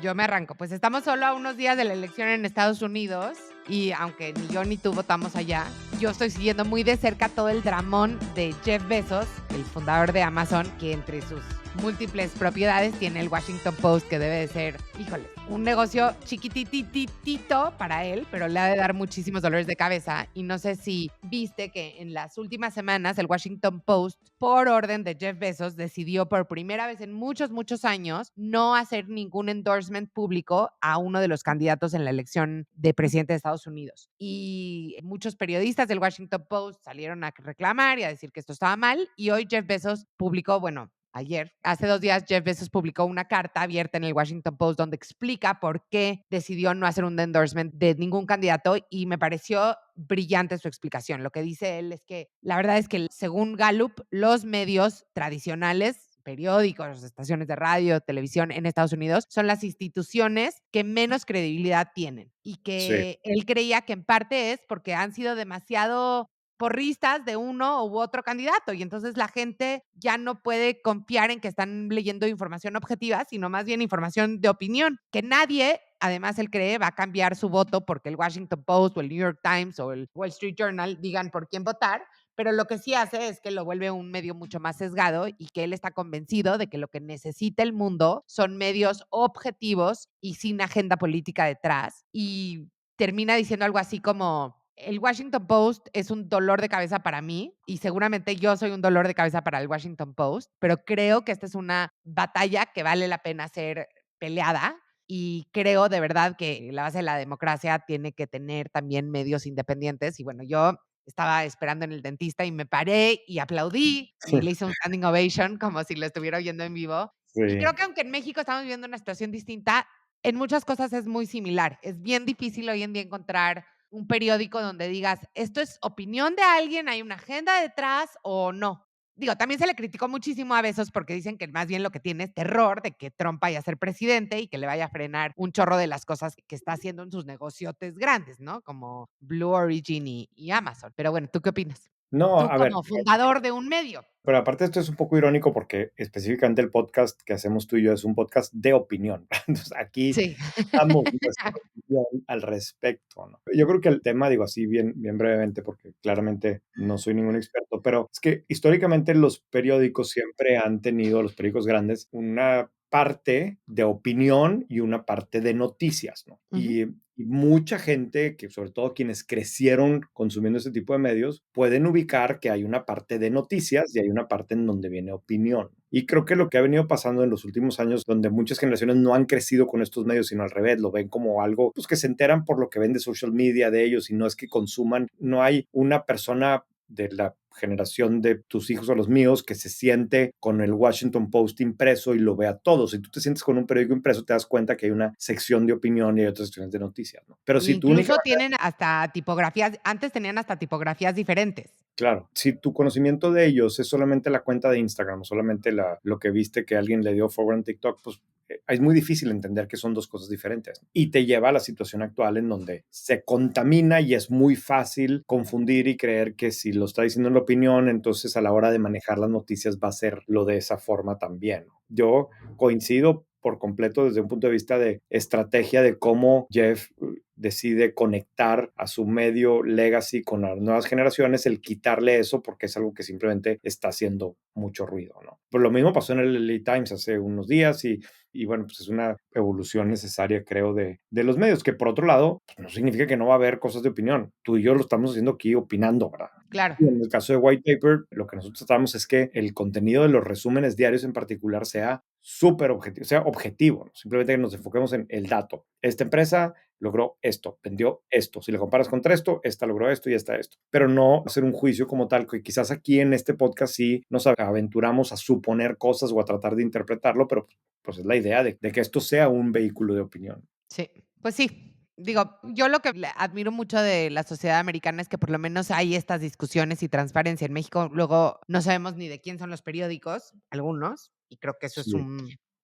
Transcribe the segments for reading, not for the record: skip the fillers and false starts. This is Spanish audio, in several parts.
Yo me arranco. Pues estamos solo a unos días de la elección en Estados Unidos y aunque ni yo ni tú votamos allá, yo estoy siguiendo muy de cerca todo el dramón de Jeff Bezos, el fundador de Amazon, que entre sus múltiples propiedades tiene el Washington Post, que debe de ser, híjole, un negocio chiquitititito para él, pero le ha de dar muchísimos dolores de cabeza. Y no sé si viste que en las últimas semanas el Washington Post, por orden de Jeff Bezos, decidió por primera vez en muchos, muchos años no hacer ningún endorsement público a uno de los candidatos en la elección de presidente de Estados Unidos. Y muchos periodistas del Washington Post salieron a reclamar y a decir que esto estaba mal. Y hoy Jeff Bezos publicó, bueno, ayer, hace 2 días, Jeff Bezos publicó una carta abierta en el Washington Post donde explica por qué decidió no hacer un endorsement de ningún candidato y me pareció brillante su explicación. Lo que dice él es que la verdad es que según Gallup, los medios tradicionales, periódicos, estaciones de radio, televisión en Estados Unidos, son las instituciones que menos credibilidad tienen y Sí, que él creía que en parte es porque han sido demasiado porristas de uno u otro candidato y entonces la gente ya no puede confiar en que están leyendo información objetiva, sino más bien información de opinión, que nadie, además él cree, va a cambiar su voto porque el Washington Post o el New York Times o el Wall Street Journal digan por quién votar, pero lo que sí hace es que lo vuelve un medio mucho más sesgado y que él está convencido de que lo que necesita el mundo son medios objetivos y sin agenda política detrás. Y termina diciendo algo así como, el Washington Post es un dolor de cabeza para mí y seguramente yo soy un dolor de cabeza para el Washington Post, pero creo que esta es una batalla que vale la pena ser peleada y creo de verdad que la base de la democracia tiene que tener también medios independientes. Y bueno, yo estaba esperando en el dentista y me paré y aplaudí y le hice un standing ovation como si lo estuviera oyendo en vivo. Y sí. creo que aunque en México estamos viviendo una situación distinta, en muchas cosas es muy similar. Es bien difícil hoy en día encontrar un periódico donde digas, esto es opinión de alguien, hay una agenda detrás o no. Digo, también se le criticó muchísimo a Besos porque dicen que más bien lo que tiene es terror de que Trump vaya a ser presidente y que le vaya a frenar un chorro de las cosas que está haciendo en sus negociotes grandes, ¿no? Como Blue Origin y Amazon. Pero bueno, ¿tú qué opinas? No, Tú a ver, como fundador de un medio. pero aparte esto es un poco irónico porque específicamente el podcast que hacemos tú y yo es un podcast de opinión. Entonces aquí Sí. damos nuestra opinión al respecto, ¿no? Yo creo que el tema, digo así bien brevemente, porque claramente no soy ningún experto, pero es que históricamente los periódicos siempre han tenido, los periódicos grandes, una parte de opinión y una parte de noticias, ¿no? Ujú. Y mucha gente, que sobre todo quienes crecieron consumiendo este tipo de medios, pueden ubicar que hay una parte de noticias y hay una parte en donde viene opinión. Y creo que lo que ha venido pasando en los últimos años, donde muchas generaciones no han crecido con estos medios, sino al revés, lo ven como algo, pues que se enteran por lo que ven de social media de ellos y no es que consuman, no hay una persona de la generación de tus hijos o los míos que se siente con el Washington Post impreso y lo vea todo. Si tú te sientes con un periódico impreso, te das cuenta que hay una sección de opinión y hay otras secciones de noticias, ¿no? Pero si tu única Incluso tienen hasta tipografías, antes tenían hasta tipografías diferentes. Claro, si tu conocimiento de ellos es solamente la cuenta de Instagram o solamente lo que viste que alguien le dio forward en TikTok, pues es muy difícil entender que son dos cosas diferentes. Y te lleva a la situación actual en donde se contamina y es muy fácil confundir y creer que si lo está diciendo en la opinión, entonces a la hora de manejar las noticias va a ser lo de esa forma también. Yo coincido por completo desde un punto de vista de estrategia de cómo Jeff decide conectar a su medio legacy con las nuevas generaciones, el quitarle eso porque es algo que simplemente está haciendo mucho ruido, ¿no? Pues lo mismo pasó en el LA Times hace unos días y bueno, pues es una evolución necesaria, creo, de los medios, que por otro lado, pues no significa que no va a haber cosas de opinión. Tú y yo lo estamos haciendo aquí opinando, ¿verdad? Claro. Y en el caso de White Paper, lo que nosotros tratamos es que el contenido de los resúmenes diarios en particular sea súper objetivo, sea objetivo, ¿no? Simplemente que nos enfoquemos en el dato. Esta empresa logró esto, vendió esto. Si le comparas contra esto, esta logró esto y esta esto. Pero no hacer un juicio como tal, que quizás aquí en este podcast sí nos aventuramos a suponer cosas o a tratar de interpretarlo, pero pues es la idea de que esto sea un vehículo de opinión. Sí, pues sí. Digo, yo lo que admiro mucho de la sociedad americana es que por lo menos hay estas discusiones y transparencia. En México luego no sabemos ni de quién son los periódicos, algunos, y creo que eso es Sí.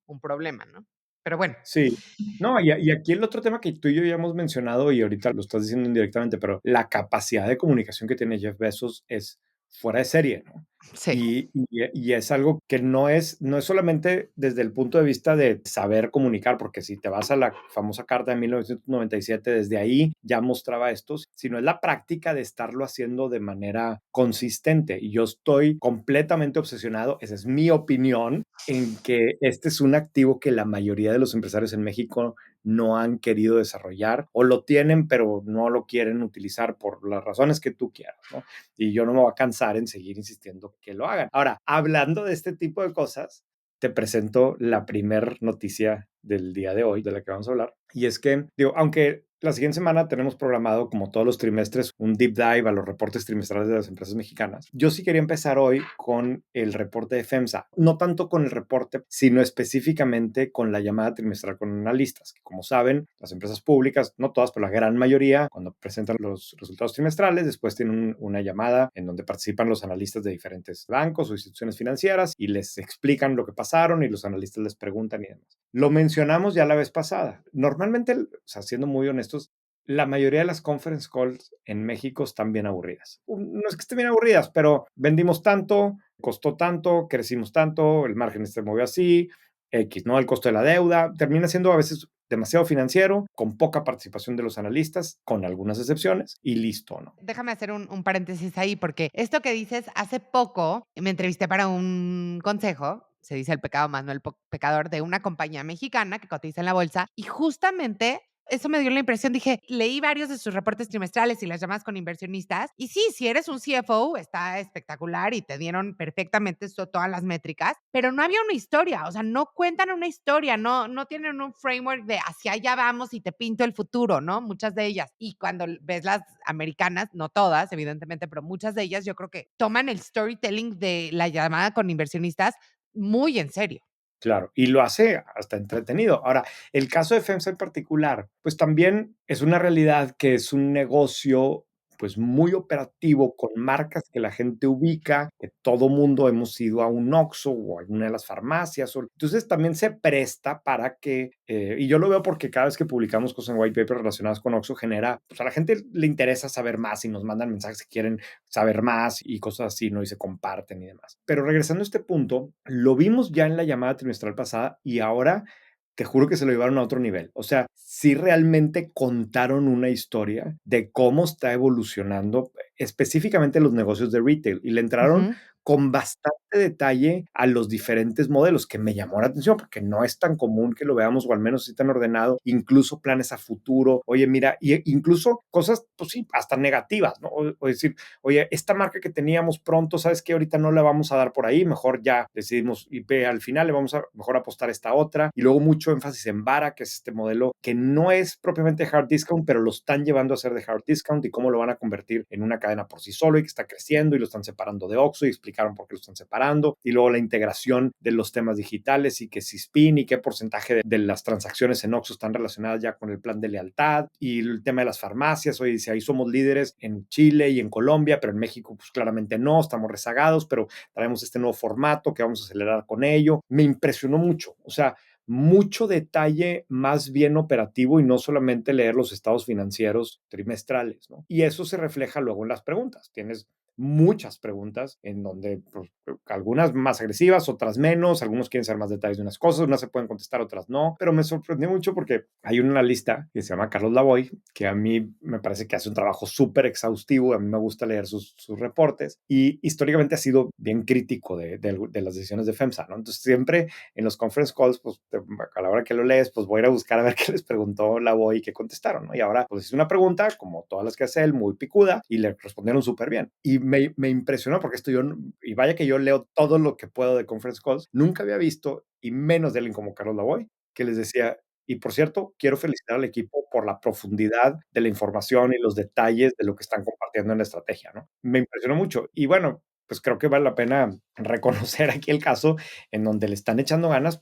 un problema, ¿no? Pero bueno, Sí. No, y aquí el otro tema que tú y yo ya hemos mencionado, y ahorita lo estás diciendo indirectamente, pero la capacidad de comunicación que tiene Jeff Bezos es fuera de serie, ¿no? Sí. Y es algo que no es solamente desde el punto de vista de saber comunicar, porque si te vas a la famosa carta de 1997, desde ahí ya mostraba esto, sino es la práctica de estarlo haciendo de manera consistente. Y yo estoy completamente obsesionado, esa es mi opinión, en que este es un activo que la mayoría de los empresarios en México no han querido desarrollar o lo tienen, pero no lo quieren utilizar por las razones que tú quieras, ¿no? Y yo no me voy a cansar en seguir insistiendo que lo hagan. Ahora, hablando de este tipo de cosas, te presento la primer noticia del día de hoy de la que vamos a hablar. Y es que, digo, aunque la siguiente semana tenemos programado, como todos los trimestres, un deep dive a los reportes trimestrales de las empresas mexicanas, yo sí quería empezar hoy con el reporte de FEMSA. No tanto con el reporte, sino específicamente con la llamada trimestral con analistas, que como saben, las empresas públicas, no todas, pero la gran mayoría, cuando presentan los resultados trimestrales, después tienen una llamada en donde participan los analistas de diferentes bancos o instituciones financieras y les explican lo que pasaron y los analistas les preguntan y demás. Lo mencionamos ya la vez pasada. Normalmente, o sea, siendo muy honestos, la mayoría de las conference calls en México están bien aburridas. No es que estén bien aburridas, pero vendimos tanto, costó tanto, crecimos tanto, el margen se movió así, X, ¿no? El costo de la deuda termina siendo a veces demasiado financiero, con poca participación de los analistas, con algunas excepciones, y listo, ¿no? Déjame hacer un paréntesis ahí, porque esto que dices, hace poco me entrevisté para un consejo, se dice el pecado más, no el pecador, de una compañía mexicana que cotiza en la bolsa, y justamente eso me dio la impresión, dije, leí varios de sus reportes trimestrales y las llamadas con inversionistas, y sí, si eres un CFO, está espectacular y te dieron perfectamente todas las métricas, pero no había una historia, o sea, no cuentan una historia, no tienen un framework de hacia allá vamos y te pinto el futuro, ¿no? Muchas de ellas. Y cuando ves las americanas, no todas, evidentemente, pero muchas de ellas, yo creo que toman el storytelling de la llamada con inversionistas muy en serio. Claro, y lo hace hasta entretenido. Ahora, el caso de FEMSA en particular, pues también es una realidad que es un negocio pues muy operativo con marcas que la gente ubica, que todo mundo hemos ido a un Oxxo o a una de las farmacias. Entonces también se presta para que, y yo lo veo porque cada vez que publicamos cosas en white paper relacionadas con Oxxo genera, pues a la gente le interesa saber más y nos mandan mensajes que quieren saber más y cosas así, ¿no? Y se comparten y demás. Pero regresando a este punto, lo vimos ya en la llamada trimestral pasada y ahora te juro que se lo llevaron a otro nivel. O sea, sí realmente contaron una historia de cómo está evolucionando específicamente los negocios de retail y le entraron Ujú. con bastante detalle a los diferentes modelos, que me llamó la atención porque no es tan común que lo veamos, o al menos sí tan ordenado, incluso planes a futuro. Oye, mira, y incluso cosas, pues sí, hasta negativas, ¿no? O decir, oye, esta marca que teníamos pronto, ¿sabes qué? Ahorita no la vamos a dar por ahí, mejor ya decidimos y al final le vamos a mejor apostar esta otra. Y luego mucho énfasis en Vara, que es este modelo que no es propiamente hard discount, pero lo están llevando a ser de hard discount y cómo lo van a convertir en una cadena por sí solo y que está creciendo y lo están separando de Oxxo y explicaron por qué lo están separando. Y luego la integración de los temas digitales y que si SPIN y qué porcentaje de las transacciones en Oxxo están relacionadas ya con el plan de lealtad y el tema de las farmacias. Oye, dice, ahí somos líderes en Chile y en Colombia, pero en México pues claramente no, estamos rezagados, pero traemos este nuevo formato que vamos a acelerar con ello. Me impresionó mucho, o sea, mucho detalle más bien operativo y no solamente leer los estados financieros trimestrales, ¿no? Y eso se refleja luego en las preguntas. Tienes muchas preguntas en donde pues, algunas más agresivas, otras menos, algunos quieren saber más detalles de unas cosas, unas se pueden contestar, otras no, pero me sorprendió mucho porque hay una analista que se llama Carlos Lavoy, que a mí me parece que hace un trabajo súper exhaustivo, a mí me gusta leer sus reportes y históricamente ha sido bien crítico de las decisiones de FEMSA, ¿no? Entonces siempre en los conference calls, pues a la hora que lo lees, pues voy a ir a buscar a ver qué les preguntó Lavoy y qué contestaron, ¿no? Y ahora pues hice una pregunta, como todas las que hace él, muy picuda, y le respondieron súper bien. Y me impresionó porque esto yo, y vaya que yo leo todo lo que puedo de conference calls, nunca había visto, y menos de alguien como Carlos Lavoy, que les decía, y por cierto, quiero felicitar al equipo por la profundidad de la información y los detalles de lo que están compartiendo en la estrategia, ¿no? Me impresionó mucho. Y bueno, pues creo que vale la pena reconocer aquí el caso en donde le están echando ganas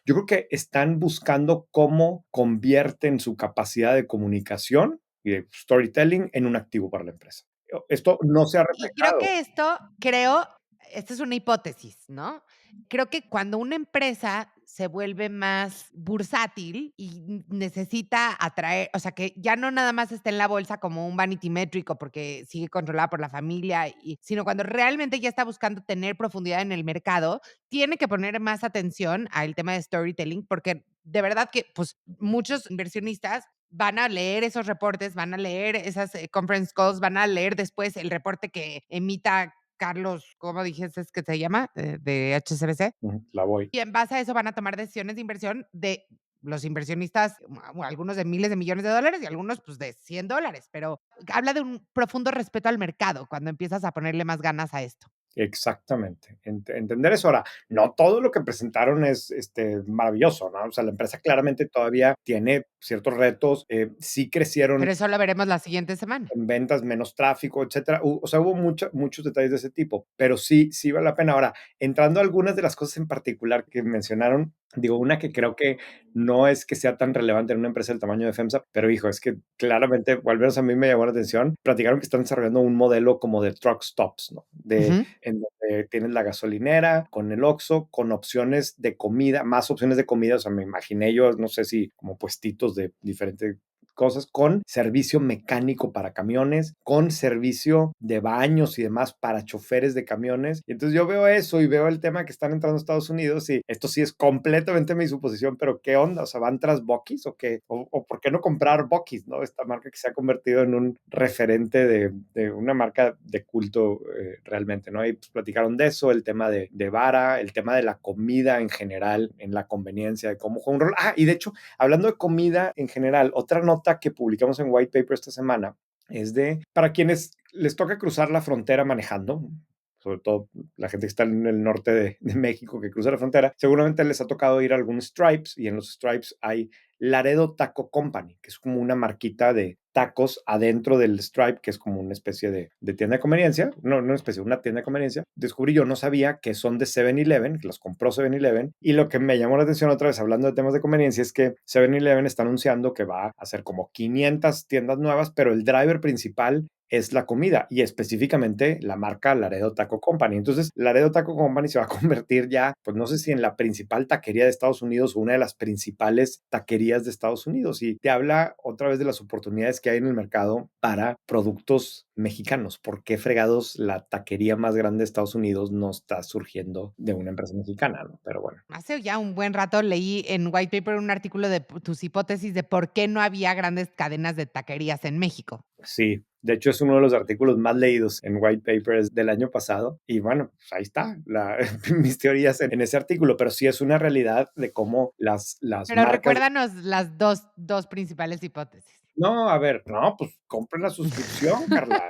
yo creo que están buscando cómo convierten su capacidad de comunicación y de storytelling en un activo para la empresa. Esto no se ha Y creo reflejado. que esto, creo, esta es una hipótesis, ¿no? Creo que cuando una empresa se vuelve más bursátil y necesita atraer, o sea, que ya no nada más está en la bolsa como un vanity métrico porque sigue controlada por la familia, sino cuando realmente ya está buscando tener profundidad en el mercado, tiene que poner más atención al tema de storytelling porque de verdad que pues muchos inversionistas van a leer esos reportes, van a leer esas conference calls, van a leer después el reporte que emita Carlos, ¿cómo dijiste que se llama? De HSBC. Ujú, la voy. Y en base a eso van a tomar decisiones de inversión de los inversionistas, algunos de miles de millones de dólares y algunos pues de $100, pero habla de un profundo respeto al mercado cuando empiezas a ponerle más ganas a esto. Exactamente. Entender eso. Ahora, no todo lo que presentaron es maravilloso, ¿no? O sea, la empresa claramente todavía tiene ciertos retos. Sí crecieron Pero eso lo veremos la siguiente semana. en ventas, menos tráfico, etcétera. O sea, hubo muchos detalles de ese tipo, pero sí, sí vale la pena. Ahora, entrando a algunas de las cosas en particular que mencionaron, digo, una que creo que no es que sea tan relevante en una empresa del tamaño de FEMSA, pero hijo, es que claramente, o al menos a mí me llamó la atención, platicaron que están desarrollando un modelo como de truck stops, ¿no? Ujú. En donde tienes la gasolinera, con el Oxxo, con opciones de comida, más opciones de comida, o sea, me imaginé yo, no sé si como puestitos de diferentes cosas, con servicio mecánico para camiones, con servicio de baños y demás para choferes de camiones. Y entonces yo veo eso y veo el tema que están entrando a Estados Unidos y esto sí es completamente mi suposición, pero ¿qué onda? O sea, ¿van tras Buc-ee's o qué? O ¿por qué no comprar Buc-ee's, no? Esta marca que se ha convertido en un referente de una marca de culto realmente, ¿no? Y pues platicaron de eso, el tema de vara, el tema de la comida en general, en la conveniencia de cómo juega un rol. Ah, y de hecho, hablando de comida en general, otra nota que publicamos en White Paper esta semana es de, para quienes les toca cruzar la frontera manejando, sobre todo la gente que está en el norte de México que cruza la frontera, seguramente les ha tocado ir a algún Stripes y en los Stripes hay Laredo Taco Company, que es como una marquita de tacos adentro del Stripe, que es como una especie de tienda de conveniencia, no una especie, una tienda de conveniencia. Descubrí yo, no sabía que son de 7-Eleven, que los compró 7-Eleven, y lo que me llamó la atención otra vez, hablando de temas de conveniencia, es que 7-Eleven está anunciando que va a hacer como 500 tiendas nuevas, pero el driver principal es la comida y específicamente la marca Laredo Taco Company. Entonces, Laredo Taco Company se va a convertir ya, pues no sé si en la principal taquería de Estados Unidos o una de las principales taquerías de Estados Unidos. Y te habla otra vez de las oportunidades que hay en el mercado para productos mexicanos. ¿Por qué fregados la taquería más grande de Estados Unidos no está surgiendo de una empresa mexicana? ¿No? Pero bueno. Hace ya un buen rato leí en White Paper un artículo de tus hipótesis de por qué no había grandes cadenas de taquerías en México. Sí, de hecho es uno de los artículos más leídos en White Papers del año pasado y bueno, pues ahí está mis teorías en ese artículo, pero sí es una realidad de cómo las Pero marcas. recuérdanos las dos principales hipótesis. No, a ver, no, pues compren la suscripción, Carla.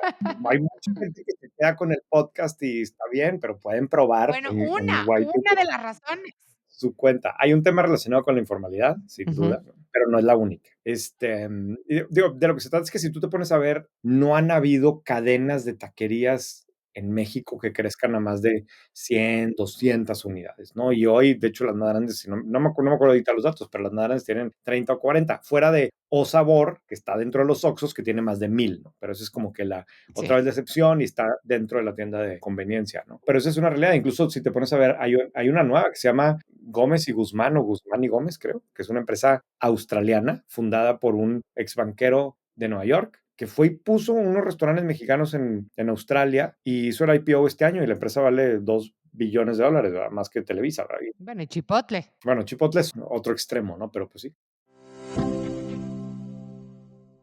Hay mucha gente que se queda con el podcast y está bien, pero pueden probar Bueno, en White una de Paper las razones. su cuenta. Hay un tema relacionado con la informalidad, sin Ujú. duda, pero no es la única. Digo, de lo que se trata es que si tú te pones a ver, no han habido cadenas de taquerías en México que crezcan a más de 100, 200 unidades, ¿no? Y hoy, de hecho, las más grandes, si no me acuerdo ahorita los datos, pero las más grandes tienen 30 o 40, fuera de O Sabor, que está dentro de los Oxxos, que tiene más de 1000, ¿no? Pero eso es como que la Sí. otra vez la excepción y está dentro de la tienda de conveniencia, ¿no? Pero eso es una realidad. Incluso si te pones a ver, hay una nueva que se llama Gómez y Guzmán o Guzmán y Gómez, creo, que es una empresa australiana fundada por un ex banquero de Nueva York que fue y puso unos restaurantes mexicanos en Australia y hizo el IPO este año y la empresa vale 2 billones de dólares, ¿verdad? Más que Televisa, ¿verdad? Y, Bueno, y Chipotle. bueno, Chipotle es otro extremo, ¿no? Pero pues sí.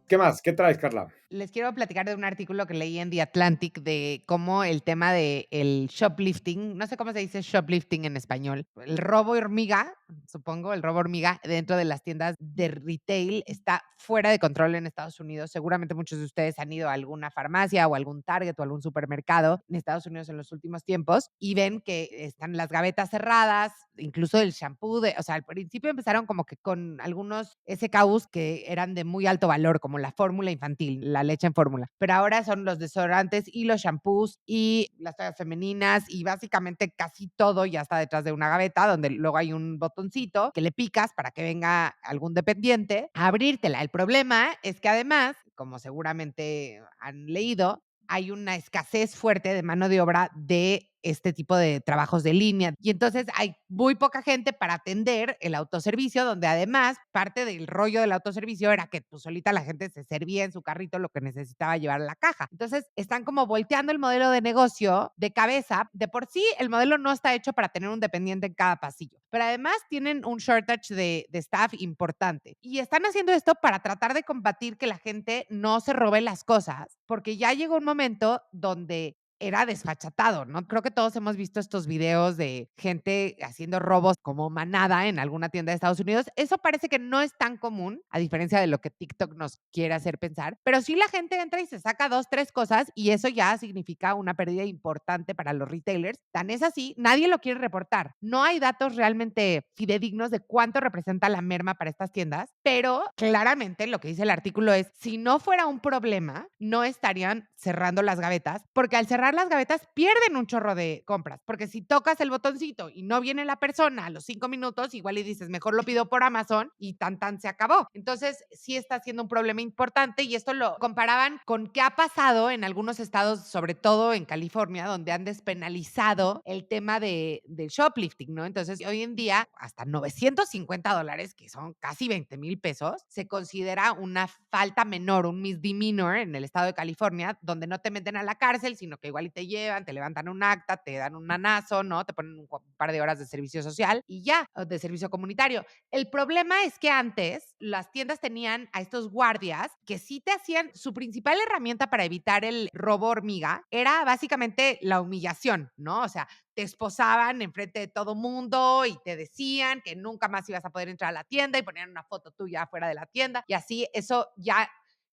¿Qué más? ¿Qué traes, Carla? Les quiero platicar de un artículo que leí en The Atlantic de cómo el tema de el shoplifting, no sé cómo se dice shoplifting en español, el robo hormiga, supongo, el robo hormiga dentro de las tiendas de retail está fuera de control en Estados Unidos. Seguramente muchos de ustedes han ido a alguna farmacia o algún Target o algún supermercado en Estados Unidos en los últimos tiempos y ven que están las gavetas cerradas, incluso el shampoo, o sea, al principio empezaron como que con algunos SKUs que eran de muy alto valor, como la fórmula infantil, la leche en fórmula. Pero ahora son los desodorantes y los shampoos y las toallas femeninas y básicamente casi todo ya está detrás de una gaveta donde luego hay un botoncito que le picas para que venga algún dependiente a abrírtela. El problema es que además, como seguramente han leído, hay una escasez fuerte de mano de obra de este tipo de trabajos de línea. Y entonces hay muy poca gente para atender el autoservicio, donde además parte del rollo del autoservicio era que pues solita la gente se servía en su carrito lo que necesitaba llevar a la caja. Entonces están como volteando el modelo de negocio de cabeza. De por sí, el modelo no está hecho para tener un dependiente en cada pasillo, pero además tienen un shortage de staff importante. Y están haciendo esto para tratar de combatir que la gente no se robe las cosas, porque ya llegó un momento donde era desfachatado, ¿no? Creo que todos hemos visto estos videos de gente haciendo robos como manada en alguna tienda de Estados Unidos. Eso parece que no es tan común, a diferencia de lo que TikTok nos quiere hacer pensar, pero sí la gente entra y se saca 2, 3 cosas y eso ya significa una pérdida importante para los retailers. Tan es así, nadie lo quiere reportar. No hay datos realmente fidedignos de cuánto representa la merma para estas tiendas, pero claramente lo que dice el artículo es, si no fuera un problema, no estarían cerrando las gavetas, porque al cerrar las gavetas pierden un chorro de compras, porque si tocas el botoncito y no viene la persona a los 5 minutos, igual y dices, mejor lo pido por Amazon y tan se acabó. Entonces, sí está siendo un problema importante y esto lo comparaban con qué ha pasado en algunos estados, sobre todo en California, donde han despenalizado el tema del shoplifting, ¿no? Entonces, hoy en día, hasta $950, que son casi 20,000 pesos, se considera una falta menor, un misdemeanor en el estado de California, donde no te meten a la cárcel, sino que igual y te llevan, te levantan un acta, te dan un manazo, ¿no? Te ponen un par de horas de servicio social y ya, o de servicio comunitario. El problema es que antes las tiendas tenían a estos guardias que sí te hacían, su principal herramienta para evitar el robo hormiga era básicamente la humillación, ¿no? O sea, te esposaban enfrente de todo mundo y te decían que nunca más ibas a poder entrar a la tienda y ponían una foto tuya afuera de la tienda y así eso ya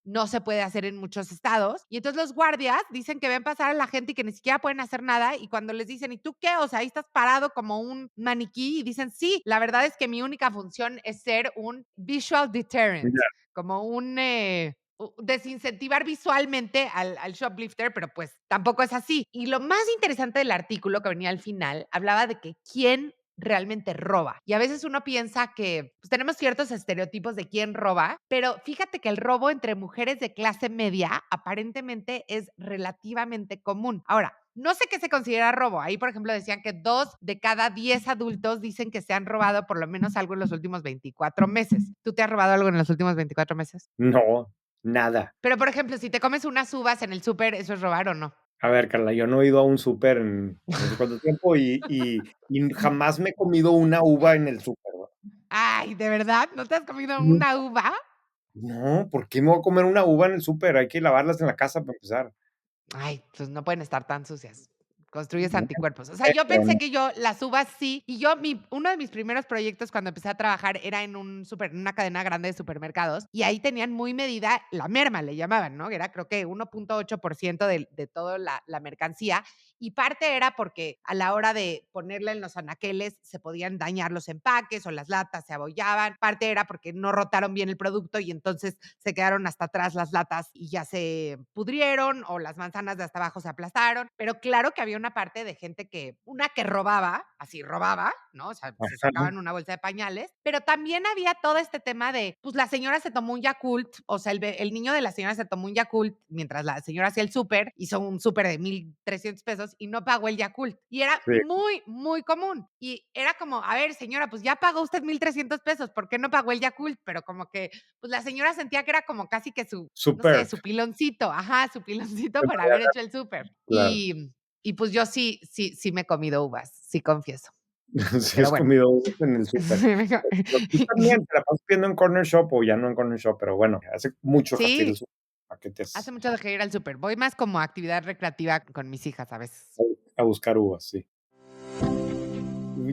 no se puede hacer en muchos estados. Y entonces los guardias dicen que ven pasar a la gente y que ni siquiera pueden hacer nada. Y cuando les dicen, ¿y tú qué? O sea, ahí estás parado como un maniquí y dicen, sí, la verdad es que mi única función es ser un visual deterrent, Ya. como un desincentivar visualmente al shoplifter, pero pues tampoco es así. Y lo más interesante del artículo que venía al final hablaba de que quién realmente roba. Y a veces uno piensa que pues, tenemos ciertos estereotipos de quién roba, pero fíjate que el robo entre mujeres de clase media aparentemente es relativamente común. Ahora, no sé qué se considera robo. Ahí, por ejemplo, decían que 2 de cada 10 adultos dicen que se han robado por lo menos algo en los últimos 24 meses. ¿Tú te has robado algo en los últimos 24 meses? No, nada. Pero, por ejemplo, si te comes unas uvas en el súper, ¿eso es robar o no? A ver, Carla, yo no he ido a un súper en no sé cuánto tiempo y jamás me he comido una uva en el súper, ¿no? Ay, ¿de verdad? ¿No te has comido una Nunca. uva? No, ¿por qué me voy a comer una uva en el súper? Hay que lavarlas en la casa para empezar. Ay, pues no pueden estar tan sucias. Construyes No, anticuerpos. O sea, yo pero pensé no. que yo las uvas sí, y uno de mis primeros proyectos cuando empecé a trabajar era en un súper, en una cadena grande de supermercados, y ahí tenían muy medida la merma, le llamaban, ¿no? Era creo que 1.8% de toda la mercancía, y parte era porque a la hora de ponerla en los anaqueles se podían dañar los empaques o las latas se abollaban, parte era porque no rotaron bien el producto y entonces se quedaron hasta atrás las latas y ya se pudrieron o las manzanas de hasta abajo se aplastaron, pero claro que había una parte de gente una que robaba, así robaba, ¿no? O sea, se Ajá, sacaban una bolsa de pañales, pero también había todo este tema de, pues la señora se tomó un Yakult, o sea, el niño de la señora se tomó un Yakult mientras la señora hacía el súper, hizo un súper de 1,300 pesos y no pagó el Yakult. Y era sí, muy común. Y era como, a ver, señora, pues ya pagó usted 1,300 pesos, ¿por qué no pagó el Yakult? Pero como que, pues la señora sentía que era como casi que no sé, súper. su piloncito, ajá, su piloncito por haber hecho el súper. Claro. Y pues yo sí me he comido uvas, sí confieso, Sí pero has bueno. comido uvas en el súper. Pero tú también te la pasas pidiendo en corner shop o ya no en corner shop, pero bueno, hace mucho dejaste ir al Sí, súper, hace paquetes mucho dejé de ir al súper. Voy más como actividad recreativa con mis hijas a veces. a buscar uvas, sí.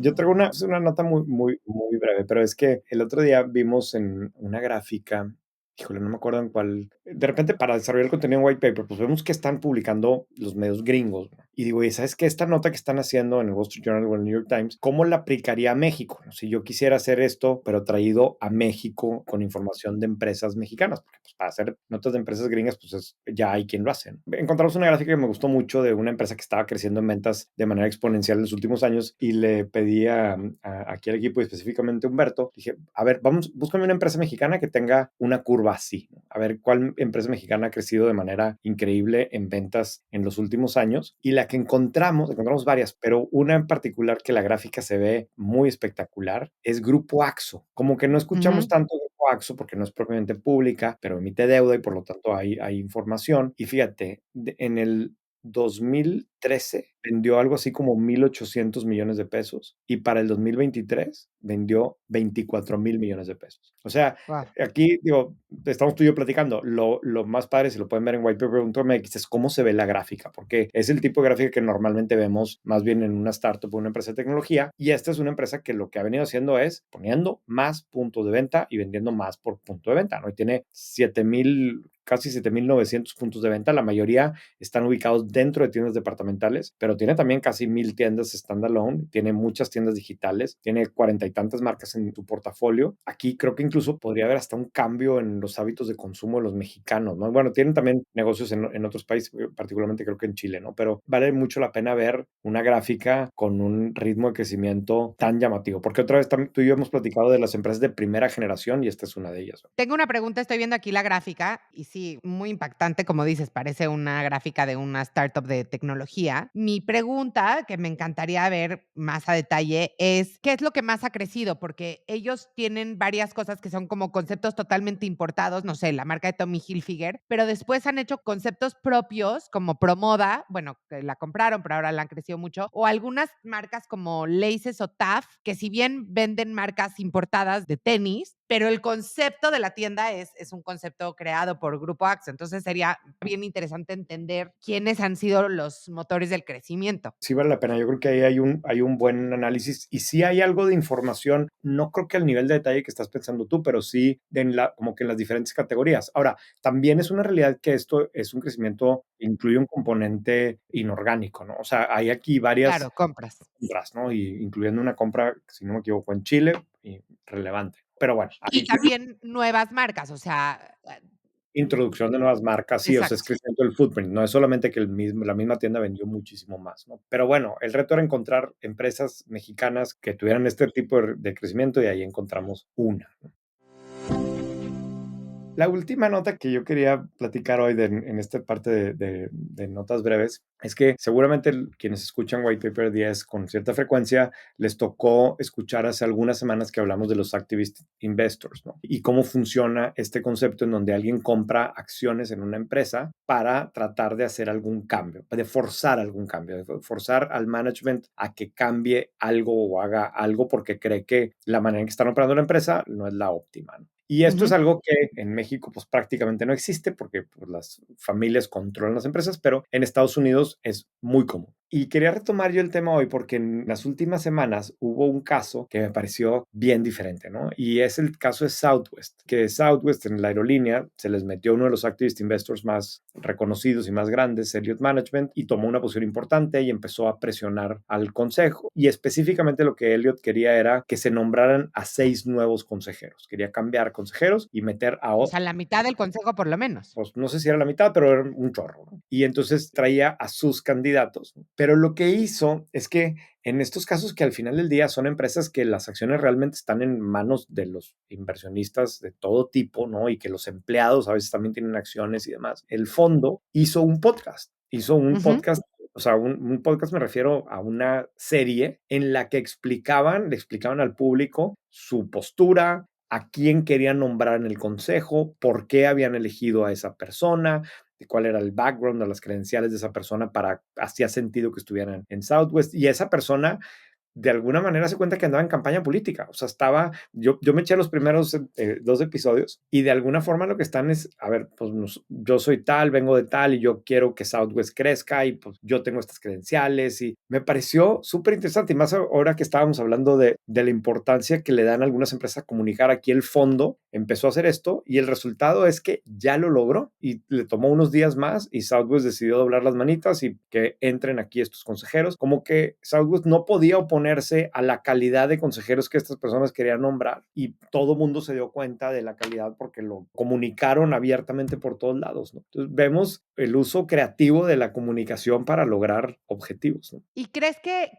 Yo traigo es una nota muy breve, pero es que el otro día vimos en una gráfica, híjole, no me acuerdo en cuál, de repente para desarrollar el contenido en white paper, pues vemos que están publicando los medios gringos, ¿no? Y digo, ¿y sabes qué? Esta nota que están haciendo en el Wall Street Journal o en el New York Times, ¿cómo la aplicaría a México? ¿No? Si yo quisiera hacer esto, pero traído a México con información de empresas mexicanas, porque pues, para hacer notas de empresas gringas, pues ya hay quien lo hace, ¿no? Encontramos una gráfica que me gustó mucho de una empresa que estaba creciendo en ventas de manera exponencial en los últimos años y le pedí aquí al equipo y específicamente a Humberto, dije, a ver, búscame una empresa mexicana que tenga una curva va así, ¿no? A ver cuál empresa mexicana ha crecido de manera increíble en ventas en los últimos años. Y la que encontramos varias, pero una en particular que la gráfica se ve muy espectacular, es Grupo Axo. Como que no escuchamos Ujú. tanto Grupo Axo porque no es propiamente pública, pero emite deuda y por lo tanto hay información. Y fíjate, en el 2013 vendió algo así como 1,800 millones de pesos y para el 2023 vendió 24,000 millones de pesos. O sea, Guau. aquí, digo, estamos tú y yo platicando. Lo más padre, si lo pueden ver en whitepaper.mx, es cómo se ve la gráfica, porque es el tipo de gráfica que normalmente vemos más bien en una startup o una empresa de tecnología. Y esta es una empresa que lo que ha venido haciendo es poniendo más puntos de venta y vendiendo más por punto de venta, ¿no? Y tiene 7,000, casi 7,900 puntos de venta. La mayoría están ubicados dentro de tiendas departamentales, pero tiene también casi 1,000 tiendas standalone, tiene muchas tiendas digitales, tiene 40 y tantas marcas en su portafolio. Aquí creo que incluso podría haber hasta un cambio en los hábitos de consumo de los mexicanos, ¿no? Bueno, tienen también negocios en otros países, particularmente creo que en Chile, ¿no? Pero vale mucho la pena ver una gráfica con un ritmo de crecimiento tan llamativo, porque otra vez tú y yo hemos platicado de las empresas de primera generación y esta es una de ellas, ¿no? Tengo una pregunta, estoy viendo aquí la gráfica y sí, muy impactante, como dices, parece una gráfica de una startup de tecnología. Mi pregunta, que me encantaría ver más a detalle, es ¿qué es lo que más ha crecido? Porque ellos tienen varias cosas que son como conceptos totalmente importados, no sé, la marca de Tommy Hilfiger, pero después han hecho conceptos propios como Promoda, bueno, que la compraron, pero ahora la han crecido mucho, o algunas marcas como Laces o TAF, que si bien venden marcas importadas de tenis, pero el concepto de la tienda es un concepto creado por Grupo Axo. Entonces sería bien interesante entender quiénes han sido los motores del crecimiento. Sí vale la pena. Yo creo que ahí hay un buen análisis y sí hay algo de información, no creo que al nivel de detalle que estás pensando tú, pero sí como que en las diferentes categorías. Ahora, también es una realidad que esto es un crecimiento, incluye un componente inorgánico, ¿no? O sea, hay aquí varias Claro, compras. compras, ¿no? Y incluyendo una compra, si no me equivoco, en Chile, y relevante. Pero bueno, Y ahí también nuevas marcas, o sea, introducción de nuevas marcas, sí, o sea, es exacto. creciendo el footprint, no es solamente que la misma tienda vendió muchísimo más, ¿no? Pero bueno, el reto era encontrar empresas mexicanas que tuvieran este tipo de crecimiento y ahí encontramos una. La última nota que yo quería platicar hoy en esta parte de notas breves es que seguramente quienes escuchan White Paper 10 con cierta frecuencia les tocó escuchar hace algunas semanas que hablamos de los activist investors, ¿no? Y cómo funciona este concepto en donde alguien compra acciones en una empresa para tratar de hacer algún cambio, de forzar algún cambio, de forzar al management a que cambie algo o haga algo porque cree que la manera en que están operando la empresa no es la óptima, ¿no? Y esto es Ujú. algo que en México pues prácticamente no existe porque pues, las familias controlan las empresas, pero en Estados Unidos es muy común. Y quería retomar yo el tema hoy porque en las últimas semanas hubo un caso que me pareció bien diferente, ¿no? Y es el caso de Southwest, que Southwest en la aerolínea se les metió uno de los activist investors más reconocidos y más grandes, Elliott Management, y tomó una posición importante y empezó a presionar al consejo. Y específicamente lo que Elliott quería era que se nombraran a 6 nuevos consejeros. Quería cambiar consejeros y meter a O sea, la mitad del consejo por lo menos. pues no sé si era la mitad, pero era un chorro, ¿no? Y entonces traía a sus candidatos, ¿no? Pero lo que hizo es que en estos casos que al final del día son empresas que las acciones realmente están en manos de los inversionistas de todo tipo, ¿no? Y que los empleados a veces también tienen acciones y demás. El fondo hizo un Ujú. podcast, o sea, un podcast me refiero a una serie en la que le explicaban al público su postura, a quién querían nombrar en el consejo, por qué habían elegido a esa persona, de cuál era el background de las credenciales de esa persona para hacía sentido que estuvieran en Southwest. Y esa persona de alguna manera se cuenta que andaba en campaña política. O sea, yo me eché los primeros 2 episodios y de alguna forma lo que están es, a ver, pues yo soy tal, vengo de tal y yo quiero que Southwest crezca y pues yo tengo estas credenciales y me pareció súper interesante y más ahora que estábamos hablando de la importancia que le dan algunas empresas a comunicar. Aquí el fondo empezó a hacer esto y el resultado es que ya lo logró y le tomó unos días más y Southwest decidió doblar las manitas y que entren aquí estos consejeros, como que Southwest no podía oponerse a la calidad de consejeros que estas personas querían nombrar y todo mundo se dio cuenta de la calidad porque lo comunicaron abiertamente por todos lados, ¿no? Entonces vemos el uso creativo de la comunicación para lograr objetivos, ¿no? ¿Y crees que,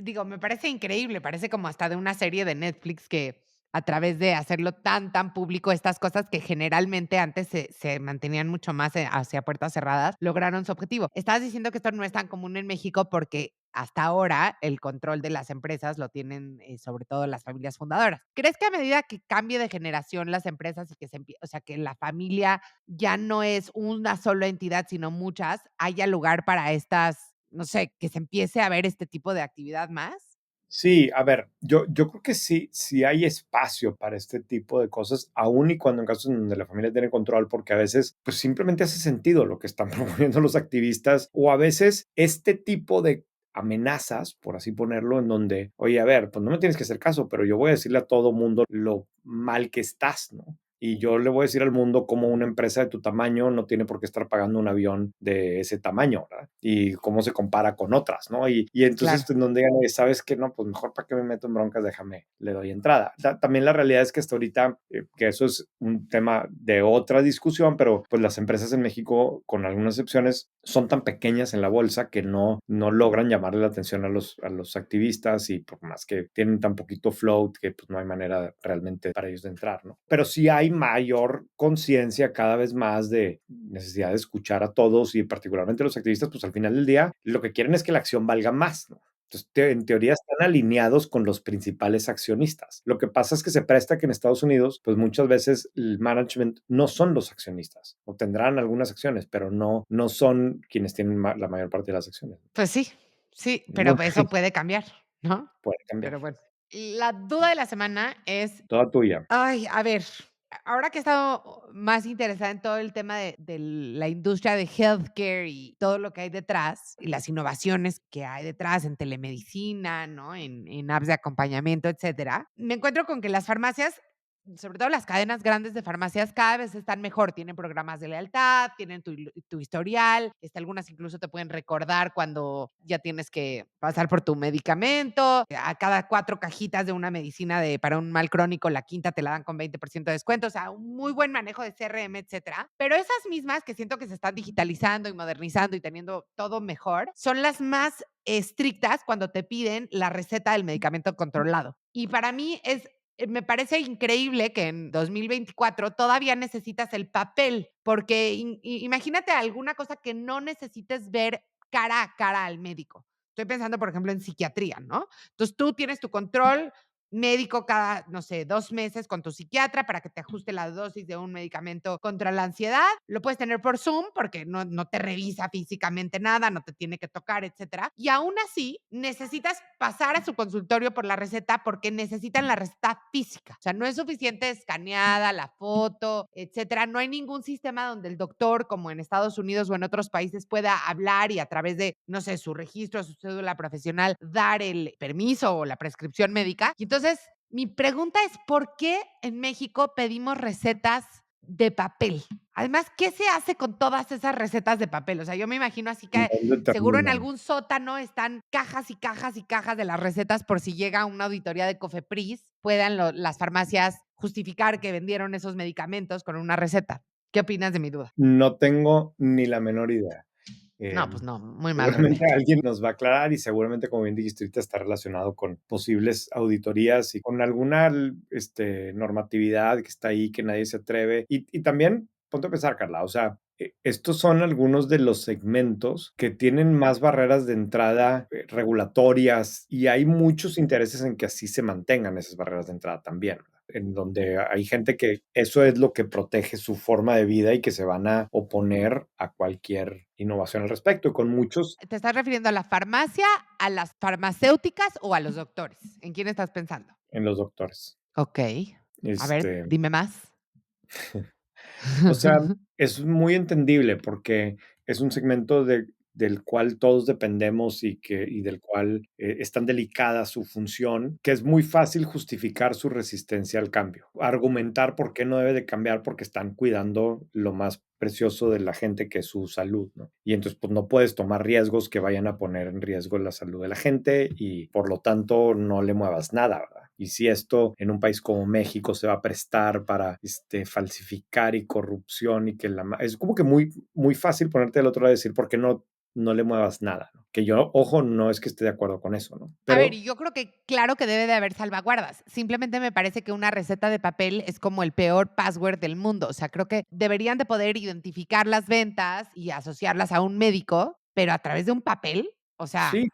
digo, me parece increíble, parece como hasta de una serie de Netflix que a través de hacerlo tan público, estas cosas que generalmente antes se mantenían mucho más hacia puertas cerradas, lograron su objetivo. Estabas diciendo que esto no es tan común en México porque hasta ahora el control de las empresas lo tienen sobre todo las familias fundadoras. ¿Crees que a medida que cambie de generación las empresas y que o sea, que la familia ya no es una sola entidad, sino muchas, haya lugar para estas, no sé, que se empiece a ver este tipo de actividad más? Sí, a ver, yo creo que sí hay espacio para este tipo de cosas, aun y cuando en casos en donde la familia tiene control, porque a veces, pues, simplemente hace sentido lo que están proponiendo los activistas, o a veces este tipo de amenazas, por así ponerlo, en donde, oye, a ver, pues no me tienes que hacer caso, pero yo voy a decirle a todo mundo lo mal que estás, ¿no? Y yo le voy a decir al mundo cómo una empresa de tu tamaño no tiene por qué estar pagando un avión de ese tamaño, ¿verdad? Y cómo se compara con otras, ¿no? Y entonces, Claro. en donde digan, oye, ¿sabes qué? No, pues mejor para que me meto en broncas, déjame, le doy entrada. También la realidad es que hasta ahorita, que eso es un tema de otra discusión, pero pues las empresas en México, con algunas excepciones, son tan pequeñas en la bolsa que no logran llamarle la atención a los activistas y por más que tienen tan poquito float que pues no hay manera realmente para ellos de entrar, ¿no? Pero sí hay mayor conciencia cada vez más de necesidad de escuchar a todos y particularmente los activistas, pues al final del día lo que quieren es que la acción valga más, ¿no? Entonces, en teoría están alineados con los principales accionistas. Lo que pasa es que se presta que en Estados Unidos, pues muchas veces el management no son los accionistas, o tendrán algunas acciones, pero no son quienes tienen la mayor parte de las acciones. Pues sí, sí, pero Bueno, eso puede cambiar, ¿no? puede cambiar. Pero bueno, la duda de la semana es, Toda tuya. ay, a ver, ahora que he estado más interesada en todo el tema de la industria de healthcare y todo lo que hay detrás y las innovaciones que hay detrás en telemedicina, ¿no? En apps de acompañamiento, etcétera, me encuentro con que las farmacias, sobre todo las cadenas grandes de farmacias, cada vez están mejor. Tienen programas de lealtad, tienen tu historial, algunas incluso te pueden recordar cuando ya tienes que pasar por tu medicamento. A cada 4 cajitas de una medicina para un mal crónico, la quinta te la dan con 20% de descuento. O sea, un muy buen manejo de CRM, etcétera. Pero esas mismas que siento que se están digitalizando y modernizando y teniendo todo mejor, son las más estrictas cuando te piden la receta del medicamento controlado. Y para mí me parece increíble que en 2024 todavía necesitas el papel, porque imagínate alguna cosa que no necesites ver cara a cara al médico. Estoy pensando, por ejemplo, en psiquiatría, ¿no? Entonces tú tienes tu control médico cada, no sé, 2 meses con tu psiquiatra para que te ajuste la dosis de un medicamento contra la ansiedad. Lo puedes tener por Zoom porque no te revisa físicamente nada, no te tiene que tocar, etcétera. Y aún así, necesitas pasar a su consultorio por la receta porque necesitan la receta física. O sea, no es suficiente escaneada, la foto, etcétera. No hay ningún sistema donde el doctor, como en Estados Unidos o en otros países, pueda hablar y a través de, no sé, su registro, su cédula profesional, dar el permiso o la prescripción médica. Y entonces, mi pregunta es, ¿por qué en México pedimos recetas de papel? Además, ¿qué se hace con todas esas recetas de papel? O sea, yo me imagino así ¿En que dónde seguro en terminan? algún sótano están cajas y cajas y cajas de las recetas por si llega una auditoría de Cofepris, puedan las farmacias justificar que vendieron esos medicamentos con una receta. ¿Qué opinas de mi duda? No tengo ni la menor idea. No, pues no, muy mal Seguramente realmente. alguien nos va a aclarar y seguramente, como bien dijiste ahorita, está relacionado con posibles auditorías y con alguna normatividad que está ahí que nadie se atreve. Y también, ponte a pensar, Carla, o sea, estos son algunos de los segmentos que tienen más barreras de entrada regulatorias y hay muchos intereses en que así se mantengan esas barreras de entrada también, ¿verdad? En donde hay gente que eso es lo que protege su forma de vida y que se van a oponer a cualquier innovación al respecto. Y con muchos ¿Te estás refiriendo a la farmacia, a las farmacéuticas o a los doctores? ¿En quién estás pensando? en los doctores. Ok. A ver, Este, dime más. o sea, es muy entendible porque es un segmento del cual todos dependemos y del cual es tan delicada su función, que es muy fácil justificar su resistencia al cambio. Argumentar por qué no debe de cambiar porque están cuidando lo más precioso de la gente, que es su salud, ¿no? Y entonces, pues no puedes tomar riesgos que vayan a poner en riesgo la salud de la gente y por lo tanto no le muevas nada, ¿verdad? Y si esto en un país como México se va a prestar para falsificar y corrupción y que es como que muy, muy fácil ponerte del otro lado y decir, ¿por qué no no le muevas nada, ¿no? Que yo, ojo, no es que esté de acuerdo con eso, ¿no? A ver, Pero y yo creo que claro que debe de haber salvaguardas. Simplemente me parece que una receta de papel es como el peor password del mundo. O sea, creo que deberían de poder identificar las ventas y asociarlas a un médico, pero a través de un papel. O sea, sí,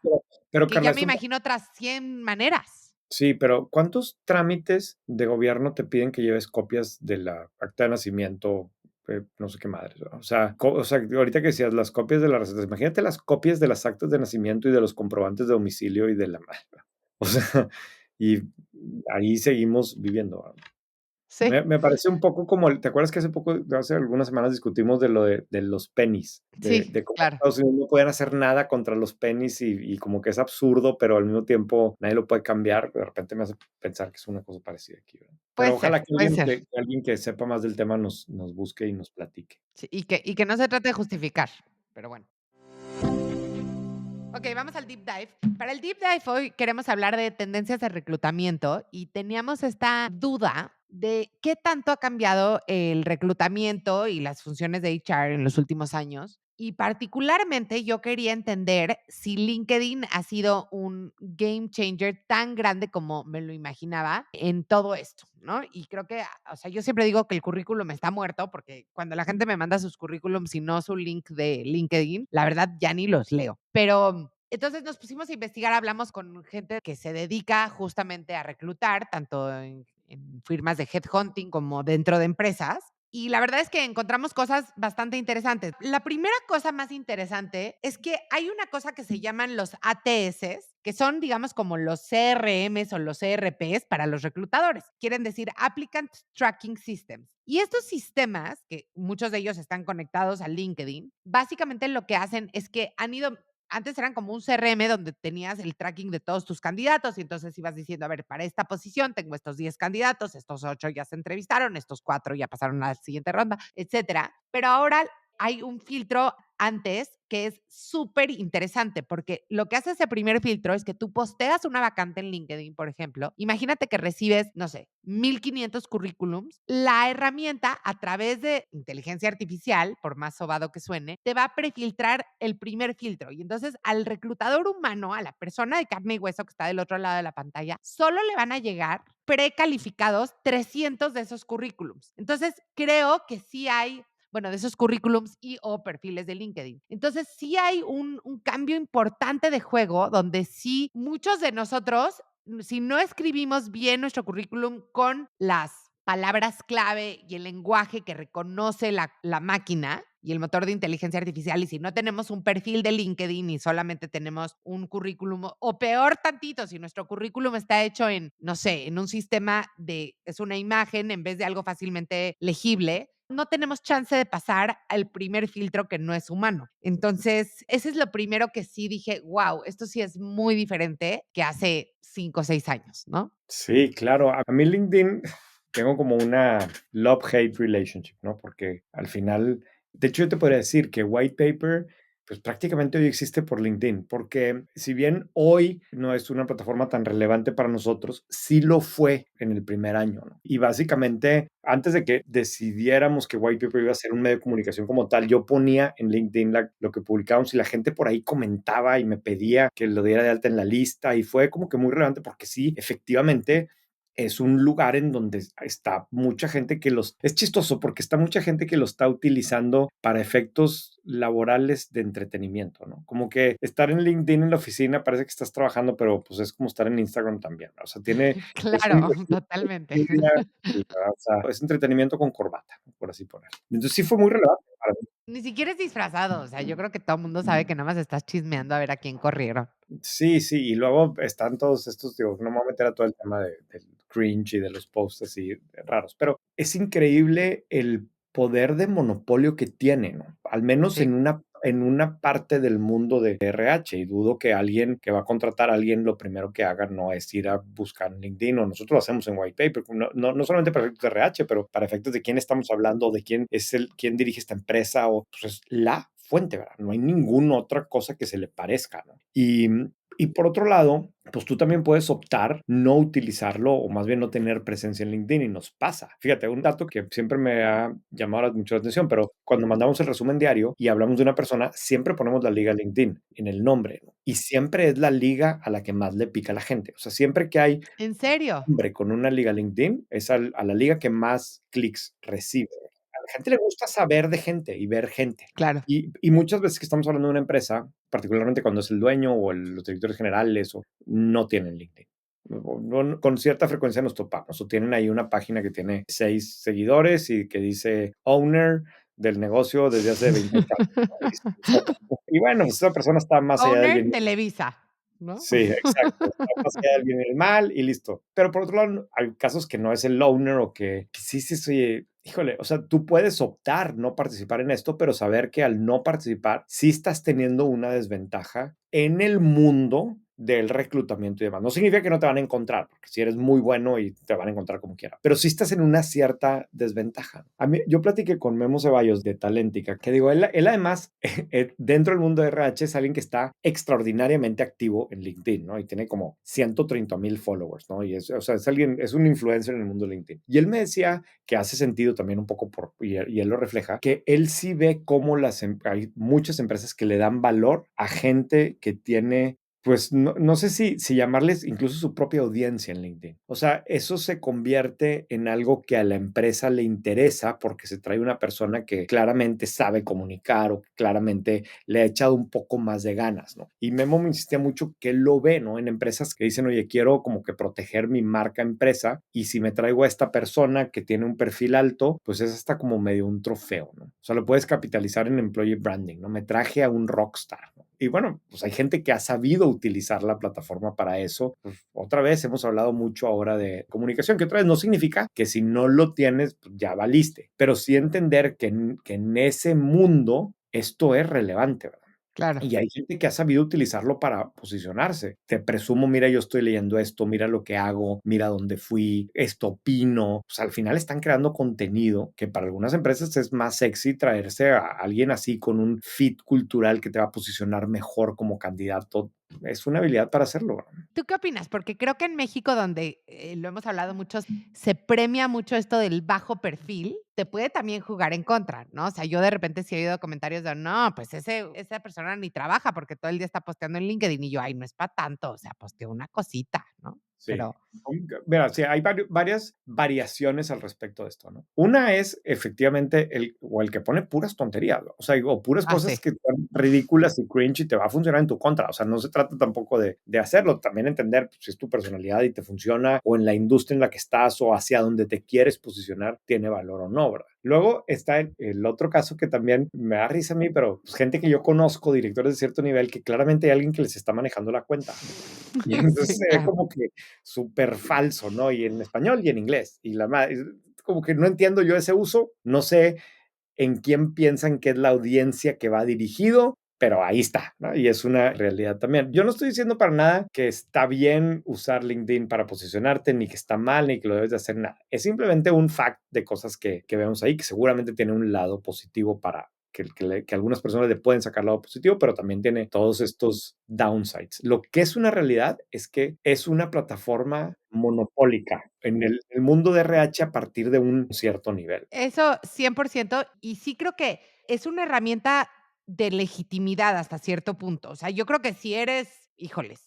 pero que ya Carla, me imagino otras 100 maneras. sí, pero ¿cuántos trámites de gobierno te piden que lleves copias de la acta de nacimiento? No sé qué madre. O sea, ahorita que decías las copias de las recetas, imagínate las copias de las actas de nacimiento y de los comprobantes de domicilio y de la madre. O sea, y ahí seguimos viviendo. ¿Verdad? Sí, Me parece un poco como, ¿te acuerdas que hace poco, hace algunas semanas discutimos de lo de los pennies? sí, De cómo claro. Estados Unidos no pueden hacer nada contra los pennies y como que es absurdo, pero al mismo tiempo nadie lo puede cambiar. De repente me hace pensar que es una cosa parecida aquí, ¿verdad? Puede Pero ser, ojalá que puede ser. alguien que sepa más del tema nos busque y nos platique. Sí, y que no se trate de justificar, pero bueno. Ok, vamos al deep dive. Para el deep dive hoy queremos hablar de tendencias de reclutamiento y teníamos esta duda de qué tanto ha cambiado el reclutamiento y las funciones de HR en los últimos años. Y particularmente yo quería entender si LinkedIn ha sido un game changer tan grande como me lo imaginaba en todo esto, ¿no? Y creo que, o sea, yo siempre digo que el currículum está muerto porque cuando la gente me manda sus currículums y no su link de LinkedIn, la verdad ya ni los leo. Pero entonces nos pusimos a investigar, hablamos con gente que se dedica justamente a reclutar, tanto en firmas de headhunting como dentro de empresas. Y la verdad es que encontramos cosas bastante interesantes. La primera cosa más interesante es que hay una cosa que se llaman los ATS, que son, digamos, como los CRMs o los ERPs para los reclutadores. Quieren decir Applicant Tracking Systems. Y estos sistemas, que muchos de ellos están conectados a LinkedIn, básicamente lo que hacen es que han ido antes eran como un CRM donde tenías el tracking de todos tus candidatos y entonces ibas diciendo, a ver, para esta posición tengo estos 10 candidatos, estos 8 ya se entrevistaron, estos 4 ya pasaron a la siguiente ronda, etcétera. Pero ahora hay un filtro antes que es súper interesante porque lo que hace ese primer filtro es que tú posteas una vacante en LinkedIn, por ejemplo. Imagínate que recibes, no sé, 1500 currículums. La herramienta a través de inteligencia artificial, por más sobado que suene, te va a prefiltrar el primer filtro. Y entonces al reclutador humano, a la persona de carne y hueso que está del otro lado de la pantalla, solo le van a llegar precalificados 300 de esos currículums. Entonces creo que sí hay bueno, de esos currículums y o perfiles de LinkedIn. Entonces, sí hay un cambio importante de juego donde sí muchos de nosotros, si no escribimos bien nuestro currículum con las palabras clave y el lenguaje que reconoce la máquina y el motor de inteligencia artificial, y si no tenemos un perfil de LinkedIn y solamente tenemos un currículum, o peor tantito, si nuestro currículum está hecho en, no sé, en un sistema es una imagen en vez de algo fácilmente legible, no tenemos chance de pasar al primer filtro que no es humano. Entonces, ese es lo primero que sí dije, wow, esto sí es muy diferente que hace 5 o 6 años, ¿no? Sí, claro. A mí LinkedIn tengo como una love-hate relationship, ¿no? Porque al final, de hecho, yo te podría decir que White Paper, pues prácticamente hoy existe por LinkedIn, porque si bien hoy no es una plataforma tan relevante para nosotros, sí lo fue en el primer año, ¿no? Y básicamente, antes de que decidiéramos que White Paper iba a ser un medio de comunicación como tal, yo ponía en LinkedIn lo que publicábamos y la gente por ahí comentaba y me pedía que lo diera de alta en la lista y fue como que muy relevante porque sí, efectivamente es un lugar en donde está mucha gente que es chistoso porque está mucha gente que lo está utilizando para efectos laborales de entretenimiento, ¿no? Como que estar en LinkedIn en la oficina parece que estás trabajando, pero pues es como estar en Instagram también, ¿no? O sea, es Claro, un, totalmente. sí, ¿verdad? O sea, es entretenimiento con corbata, ¿no? Por así ponerlo. Entonces sí fue muy relevante para mí. Ni siquiera es disfrazado, o sea, yo creo que todo el mundo sabe que nada más estás chismeando a ver a quién corrieron. Sí, sí, y luego están todos estos, digo, no me voy a meter a todo el tema del cringe y de los posts así raros, pero es increíble el poder de monopolio que tiene, ¿no? Al menos Sí, en una parte del mundo de RH, y dudo que alguien que va a contratar a alguien lo primero que haga no es ir a buscar en LinkedIn, o nosotros lo hacemos en White Paper, no solamente para efectos de RH, pero para efectos de quién estamos hablando, de quién dirige esta empresa, o pues es la fuente, ¿verdad? No hay ninguna otra cosa que se le parezca, ¿no? Y por otro lado, pues tú también puedes optar no utilizarlo o más bien no tener presencia en LinkedIn y nos pasa. Fíjate, un dato que siempre me ha llamado mucho la atención, pero cuando mandamos el resumen diario y hablamos de una persona, siempre ponemos la liga LinkedIn en el nombre, ¿no? Y siempre es la liga a la que más le pica a la gente. O sea, siempre que hay ¿En serio? hombre con una liga LinkedIn, es a la liga que más clics recibe. A la gente le gusta saber de gente y ver gente. Claro. Y muchas veces que estamos hablando de una empresa, particularmente cuando es el dueño o los directores generales, o no tienen LinkedIn. Con cierta frecuencia nos topamos o tienen ahí una página que tiene 6 seguidores y que dice owner del negocio desde hace 28 años, ¿no? Y bueno, pues esa persona está más allá del Owner, bien. Televisa, ¿no? Sí, exacto. Está más allá del bien y el mal y listo. Pero por otro lado, hay casos que no es el owner o que sí, sí, oye, híjole, o sea, tú puedes optar no participar en esto, pero saber que al no participar, sí estás teniendo una desventaja en el mundo del reclutamiento y demás. No significa que no te van a encontrar, porque si eres muy bueno y te van a encontrar como quiera, pero sí estás en una cierta desventaja. A mí, yo platiqué con Memo Ceballos de Talentica, que digo, él además, dentro del mundo de RH es alguien que está extraordinariamente activo en LinkedIn, ¿no? Y tiene como 130,000 followers, ¿no? Y es, o sea, es alguien, es un influencer en el mundo de LinkedIn. Y él me decía que hace sentido también un poco y él lo refleja, que él sí ve cómo hay muchas empresas que le dan valor a gente que tiene pues no sé si llamarles incluso su propia audiencia en LinkedIn. O sea, eso se convierte en algo que a la empresa le interesa porque se trae una persona que claramente sabe comunicar o que claramente le ha echado un poco más de ganas, ¿no? Y Memo me insistía mucho que él lo ve, ¿no? En empresas que dicen, oye, quiero como que proteger mi marca empresa y si me traigo a esta persona que tiene un perfil alto, pues es hasta como medio un trofeo, ¿no? O sea, lo puedes capitalizar en employee branding, ¿no? Me traje a un rockstar, ¿no? Y bueno, pues hay gente que ha sabido utilizar la plataforma para eso. Pues, otra vez hemos hablado mucho ahora de comunicación, que otra vez no significa que si no lo tienes, pues ya valiste, pero sí entender que en ese mundo esto es relevante, ¿verdad? Claro. Y hay gente que ha sabido utilizarlo para posicionarse. Te presumo, mira, yo estoy leyendo esto, mira lo que hago, mira dónde fui, esto opino. Pues al final están creando contenido que para algunas empresas es más sexy traerse a alguien así con un fit cultural que te va a posicionar mejor como candidato. Es una habilidad para hacerlo, ¿verdad? ¿Tú qué opinas? Porque creo que en México, donde lo hemos hablado mucho, se premia mucho esto del bajo perfil, te puede también jugar en contra, ¿no? O sea, yo de repente sí he oído comentarios de, no, pues esa persona ni trabaja porque todo el día está posteando en LinkedIn y yo, ay, no es para tanto, o sea, posteó una cosita, ¿no? Sí. Pero, Mira, sí, hay varias variaciones al respecto de esto, ¿no? Una es efectivamente el que pone puras tonterías, ¿no? O sea, o puras cosas sí, que son ridículas y cringe y te va a funcionar en tu contra. O sea, no se trata tampoco de hacerlo, también entender pues, si es tu personalidad y te funciona o en la industria en la que estás o hacia donde te quieres posicionar, tiene valor o no, ¿verdad? Luego está el otro caso que también me da risa a mí, pero pues, gente que yo conozco, directores de cierto nivel, que claramente hay alguien que les está manejando la cuenta. Y entonces sí, se ve claro. como que súper falso, ¿no? Y en español y en inglés. Y como que no entiendo yo ese uso, no sé en quién piensan que es la audiencia que va dirigido, pero ahí está, ¿no? Y es una realidad también. Yo no estoy diciendo para nada que está bien usar LinkedIn para posicionarte, ni que está mal, ni que lo debes de hacer nada. Es simplemente un fact de cosas que vemos ahí, que seguramente tiene un lado positivo para que algunas personas le pueden sacar lado positivo, pero también tiene todos estos downsides. Lo que es una realidad es que es una plataforma monopólica en el mundo de RH a partir de un cierto nivel. Eso 100%, y sí creo que es una herramienta de legitimidad hasta cierto punto. O sea, yo creo que si eres, híjoles,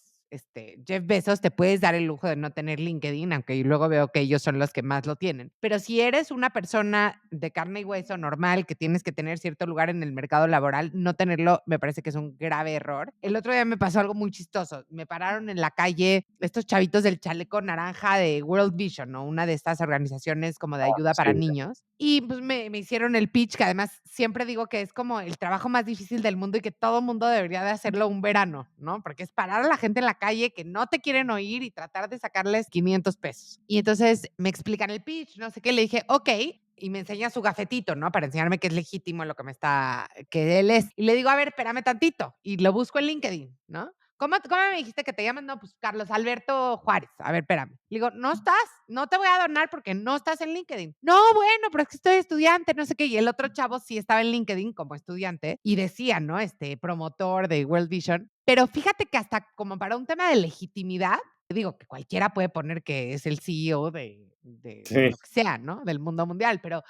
Jeff Bezos, te puedes dar el lujo de no tener LinkedIn, aunque yo luego veo que ellos son los que más lo tienen. Pero si eres una persona de carne y hueso normal, que tienes que tener cierto lugar en el mercado laboral, no tenerlo me parece que es un grave error. El otro día me pasó algo muy chistoso. Me pararon en la calle estos chavitos del chaleco naranja de World Vision, ¿no? Una de estas organizaciones como de ayuda para Sí, niños. Y pues me hicieron el pitch, que además siempre digo que es como el trabajo más difícil del mundo y que todo mundo debería de hacerlo un verano, ¿no? Porque es parar a la gente en la calle que no te quieren oír y tratar de sacarles 500 pesos. Y entonces me explican el pitch, no sé qué, le dije, ok, y me enseña su gafetito, ¿no? Para enseñarme que es legítimo lo que me está, que él es. Y le digo, a ver, espérame tantito. Y lo busco en LinkedIn, ¿no? ¿Cómo me dijiste que te llamas? No, pues Carlos Alberto Juárez. A ver, espérame. Le digo, no estás, no te voy a donar porque no estás en LinkedIn. No, bueno, pero es que estoy estudiante, no sé qué. Y el otro chavo sí estaba en LinkedIn como estudiante y decía, ¿no? Promotor de World Vision. Pero fíjate que hasta como para un tema de legitimidad, te digo que cualquiera puede poner que es el CEO de Sí. lo que sea, ¿no? Del mundo mundial, pero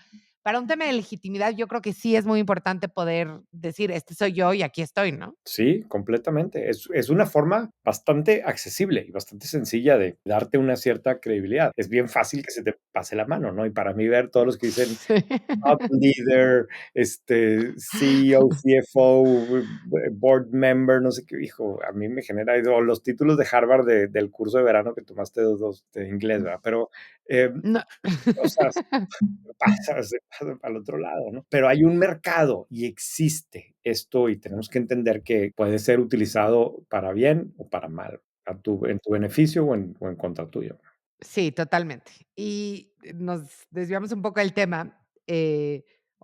para un tema de legitimidad, yo creo que sí es muy importante poder decir: "Este soy yo y aquí estoy", ¿no? Sí, completamente. Es una forma bastante accesible y bastante sencilla de darte una cierta credibilidad. Es bien fácil que se te pase la mano, ¿no? Y para mí ver todos los que dicen Sí. top leader, CEO, CFO, board member, no sé qué, hijo, a mí me genera, o los títulos de Harvard del curso de verano que tomaste de inglés, ¿verdad? Pero, No. o sea, se pasa al otro lado, ¿no? Pero hay un mercado y existe esto y tenemos que entender que puede ser utilizado para bien o para mal, en tu beneficio o en contra tuyo. Sí, totalmente. Y nos desviamos un poco del tema,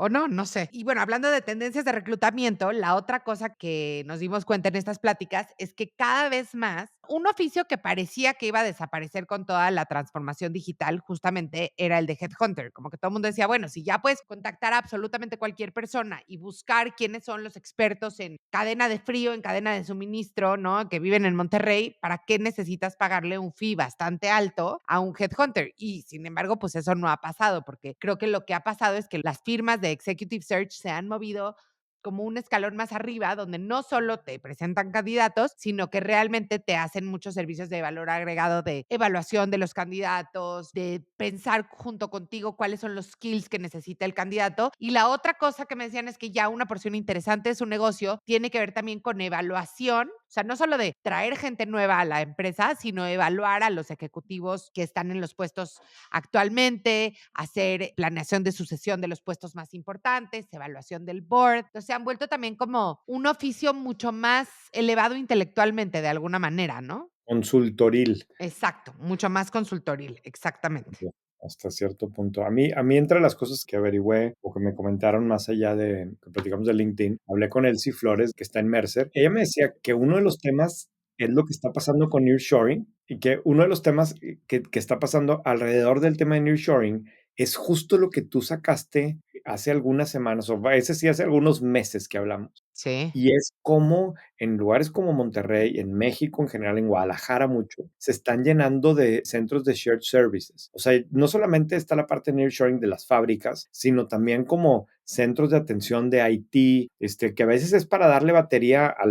o no, no sé. Y bueno, hablando de tendencias de reclutamiento, la otra cosa que nos dimos cuenta en estas pláticas es que cada vez más un oficio que parecía que iba a desaparecer con toda la transformación digital justamente era el de headhunter. Como que todo el mundo decía, bueno, si ya puedes contactar a absolutamente cualquier persona y buscar quiénes son los expertos en cadena de frío, en cadena de suministro, ¿no? Que viven en Monterrey, ¿para qué necesitas pagarle un fee bastante alto a un headhunter? Y sin embargo, pues eso no ha pasado, porque creo que lo que ha pasado es que las firmas de executive search se han movido como un escalón más arriba, donde no solo te presentan candidatos, sino que realmente te hacen muchos servicios de valor agregado de evaluación de los candidatos, de pensar junto contigo cuáles son los skills que necesita el candidato. Y la otra cosa que me decían es que ya una porción interesante de su negocio tiene que ver también con evaluación, o sea, no solo de traer gente nueva a la empresa, sino evaluar a los ejecutivos que están en los puestos actualmente, hacer planeación de sucesión de los puestos más importantes, evaluación del board. Entonces, se han vuelto también como un oficio mucho más elevado intelectualmente de alguna manera, ¿no? Consultoril. Exacto, mucho más consultoril, exactamente. Sí, hasta cierto punto. A mí entre las cosas que averigüé o que me comentaron más allá de que platicamos de LinkedIn, hablé con Elsie Flores, que está en Mercer. Ella me decía que uno de los temas es lo que está pasando con nearshoring y que uno de los temas que está pasando alrededor del tema de nearshoring es justo lo que tú sacaste hace algunas semanas, o a veces sí hace algunos meses que hablamos. Sí. Y es como en lugares como Monterrey, en México en general, en Guadalajara mucho, se están llenando de centros de shared services. O sea, no solamente está la parte de nearshoring de las fábricas, sino también como centros de atención de IT, que a veces es para darle batería a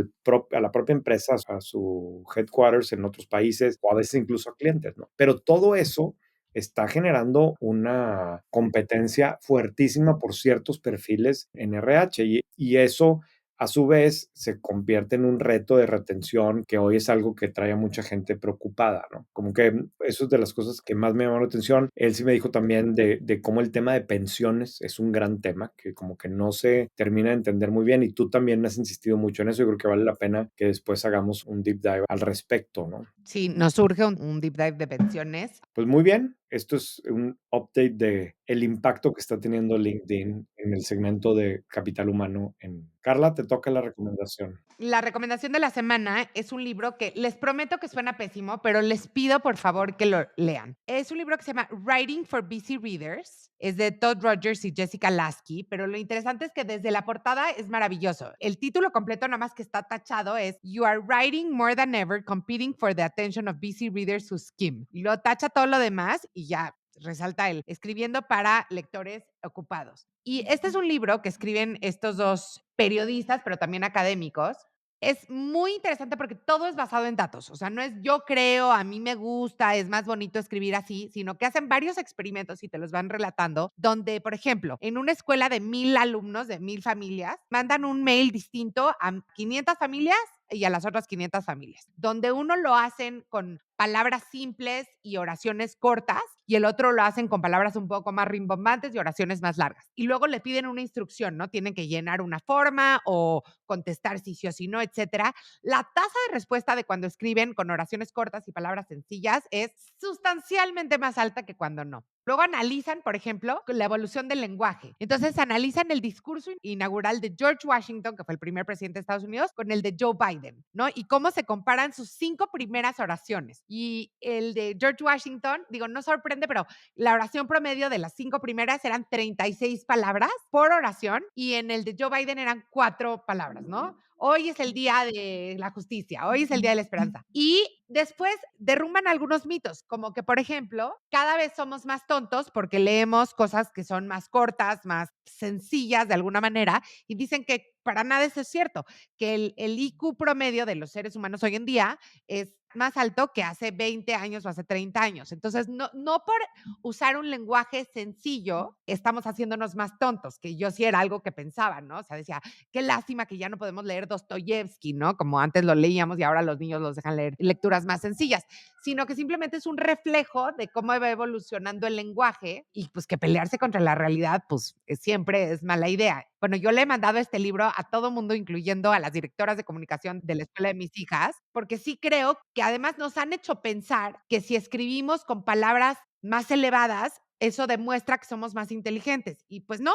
la propia empresa, a su headquarters en otros países, o a veces incluso a clientes, ¿no? Pero todo eso está generando una competencia fuertísima por ciertos perfiles en RH y eso a su vez se convierte en un reto de retención que hoy es algo que trae a mucha gente preocupada, ¿no? Como que eso es de las cosas que más me llamó la atención. Él sí me dijo también de cómo el tema de pensiones es un gran tema que como que no se termina de entender muy bien y tú también has insistido mucho en eso. Yo creo que vale la pena que después hagamos un deep dive al respecto, ¿no? Sí, nos surge un deep dive de pensiones. Pues muy bien, esto es un update de el impacto que está teniendo LinkedIn en el segmento de capital humano. Carla, te toca la recomendación. La recomendación de la semana es un libro que les prometo que suena pésimo, pero les pido por favor que lo lean. Es un libro que se llama Writing for Busy Readers. Es de Todd Rogers y Jessica Lasky, pero lo interesante es que desde la portada es maravilloso. El título completo, nada más que está tachado, es You are writing more than ever, competing for the attention of busy readers who skim. Y lo tacha todo lo demás y ya resalta él, escribiendo para lectores ocupados. Y este es un libro que escriben estos dos periodistas, pero también académicos. Es muy interesante porque todo es basado en datos. O sea, no es yo creo, a mí me gusta, es más bonito escribir así, sino que hacen varios experimentos y te los van relatando, donde, por ejemplo, en una escuela de 1,000 alumnos, de 1,000 familias, mandan un mail distinto a 500 familias y a las otras 500 familias, donde uno lo hacen con palabras simples y oraciones cortas y el otro lo hacen con palabras un poco más rimbombantes y oraciones más largas. Y luego le piden una instrucción, ¿no? Tienen que llenar una forma o contestar si sí o si no, etcétera. La tasa de respuesta de cuando escriben con oraciones cortas y palabras sencillas es sustancialmente más alta que cuando no. Luego analizan, por ejemplo, la evolución del lenguaje. Entonces analizan el discurso inaugural de George Washington, que fue el primer presidente de Estados Unidos, con el de Joe Biden, ¿no? Y cómo se comparan sus 5 primeras oraciones. Y el de George Washington, digo, no sorprende, pero la oración promedio de las 5 primeras eran 36 palabras por oración y en el de Joe Biden eran 4 palabras, ¿no? Hoy es el día de la justicia, hoy es el día de la esperanza. Y después derrumban algunos mitos, como que, por ejemplo, cada vez somos más tontos porque leemos cosas que son más cortas, más sencillas de alguna manera, y dicen que para nada eso es cierto, que el IQ promedio de los seres humanos hoy en día es más alto que hace 20 años o hace 30 años. Entonces, no por usar un lenguaje sencillo estamos haciéndonos más tontos, que yo sí era algo que pensaba, ¿no? O sea, decía, qué lástima que ya no podemos leer Dostoyevsky, ¿no? Como antes lo leíamos y ahora los niños los dejan leer lecturas más sencillas, sino que simplemente es un reflejo de cómo va evolucionando el lenguaje y pues que pelearse contra la realidad, pues siempre es mala idea. Bueno, yo le he mandado este libro a todo mundo, incluyendo a las directoras de comunicación de la escuela de mis hijas, porque sí creo que además nos han hecho pensar que si escribimos con palabras más elevadas, eso demuestra que somos más inteligentes. Y pues no,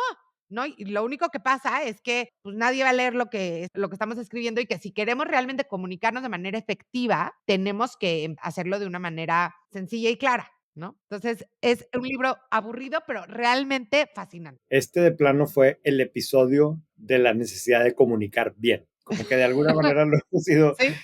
¿no? Y lo único que pasa es que pues, nadie va a leer lo que estamos escribiendo y que si queremos realmente comunicarnos de manera efectiva, tenemos que hacerlo de una manera sencilla y clara, ¿no? Entonces, es un libro aburrido, pero realmente fascinante. Este de plano fue el episodio de la necesidad de comunicar bien. Como que de alguna manera lo hemos ido ¿Sí?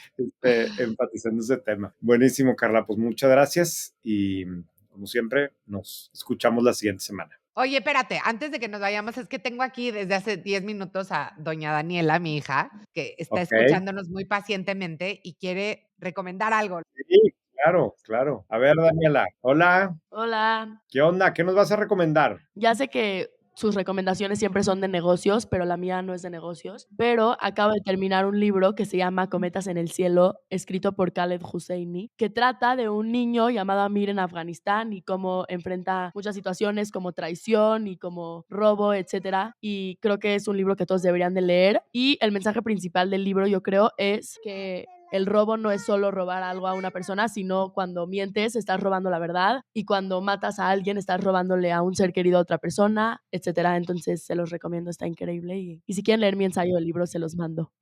enfatizando ese tema. Buenísimo, Carla. Pues muchas gracias y como siempre, nos escuchamos la siguiente semana. Oye, espérate, antes de que nos vayamos, es que tengo aquí desde hace 10 minutos a doña Daniela, mi hija, que está Ok. escuchándonos muy pacientemente y quiere recomendar algo. Sí, claro, claro. A ver, Daniela. Hola. Hola, ¿Qué onda? ¿Qué nos vas a recomendar? ya sé que sus recomendaciones siempre son de negocios, pero la mía no es de negocios. Pero acabo de terminar un libro que se llama Cometas en el cielo, escrito por Khaled Hosseini, que trata de un niño llamado Amir en Afganistán y cómo enfrenta muchas situaciones como traición y como robo, etcétera. Y creo que es un libro que todos deberían de leer. Y el mensaje principal del libro, yo creo, es que el robo no es solo robar algo a una persona, sino cuando mientes estás robando la verdad y cuando matas a alguien estás robándole a un ser querido a otra persona, etcétera. Entonces se los recomiendo, está increíble y si quieren leer mi ensayo del libro se los mando.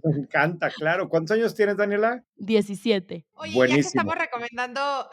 Me encanta, claro. ¿Cuántos años tienes, Daniela? 17. Oye, ya que Buenísimo. estamos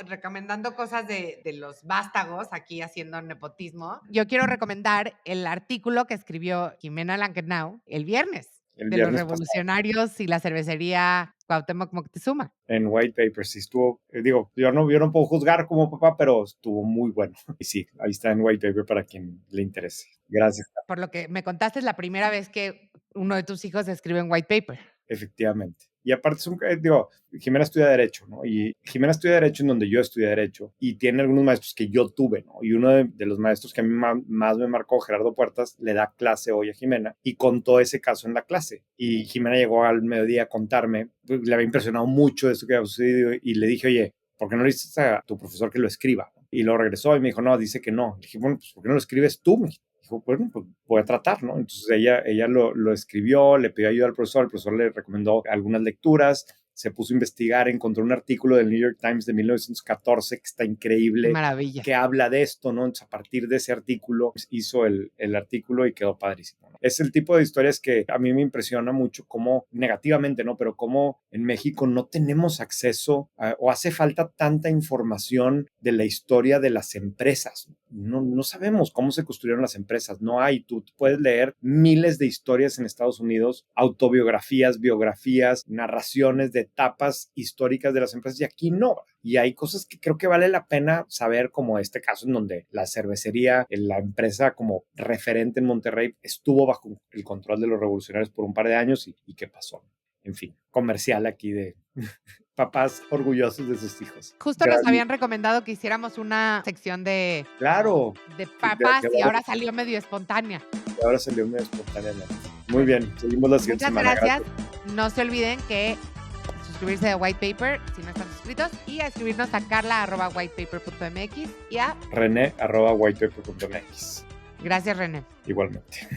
recomendando cosas de los vástagos, aquí haciendo nepotismo, yo quiero recomendar el artículo que escribió Jimena Lankenau el viernes El de los viernes pasado revolucionarios y la cervecería Cuauhtémoc Moctezuma. en White Paper, sí estuvo, digo, yo no puedo juzgar como papá, pero estuvo muy bueno. Y sí, ahí está en White Paper para quien le interese. Gracias. Por lo que me contaste, es la primera vez que uno de tus hijos escribe en White Paper. Efectivamente. Y aparte, digo, Jimena estudia Derecho, ¿no? Y Jimena estudia Derecho en donde yo estudié Derecho y tiene algunos maestros que yo tuve, ¿no? Y uno de los maestros que a mí más me marcó, Gerardo Puertas, le da clase hoy a Jimena y contó ese caso en la clase. Y Jimena llegó al mediodía a contarme, le había impresionado mucho esto que había sucedido y le dije, oye, ¿por qué no le dices a tu profesor que lo escriba? Y luego regresó y me dijo, no, dice que no. Le dije, bueno, pues ¿por qué no lo escribes tú? Me dijo, bueno, pues voy a tratar, ¿no? Entonces ella lo escribió, le pidió ayuda al profesor, el profesor le recomendó algunas lecturas, se puso a investigar, encontró un artículo del New York Times de 1914 que está increíble, Maravilla. que habla de esto, ¿no? Entonces a partir de ese artículo hizo el artículo y quedó padrísimo, ¿no? Es el tipo de historias que a mí me impresiona mucho cómo, negativamente, ¿no? Pero cómo en México no tenemos acceso o hace falta tanta información de la historia de las empresas. No sabemos cómo se construyeron las empresas, no hay, tú puedes leer miles de historias en Estados Unidos, autobiografías, biografías, narraciones de etapas históricas de las empresas y aquí no. Y hay cosas que creo que vale la pena saber, como este caso en donde la cervecería, la empresa como referente en Monterrey, estuvo bajo el control de los revolucionarios por un par de años y qué pasó. En fin, comercial aquí de papás orgullosos de sus hijos. Justo nos habían recomendado que hiciéramos una sección de papás y ahora salió medio espontánea. Y ahora salió medio espontáneamente. Muy bien, seguimos la siguiente semana. Muchas gracias. No se olviden que suscribirse a White Paper si no están suscritos y a escribirnos a carla@whitepaper.mx y a René@whitepaper.mx. Gracias, René. Igualmente.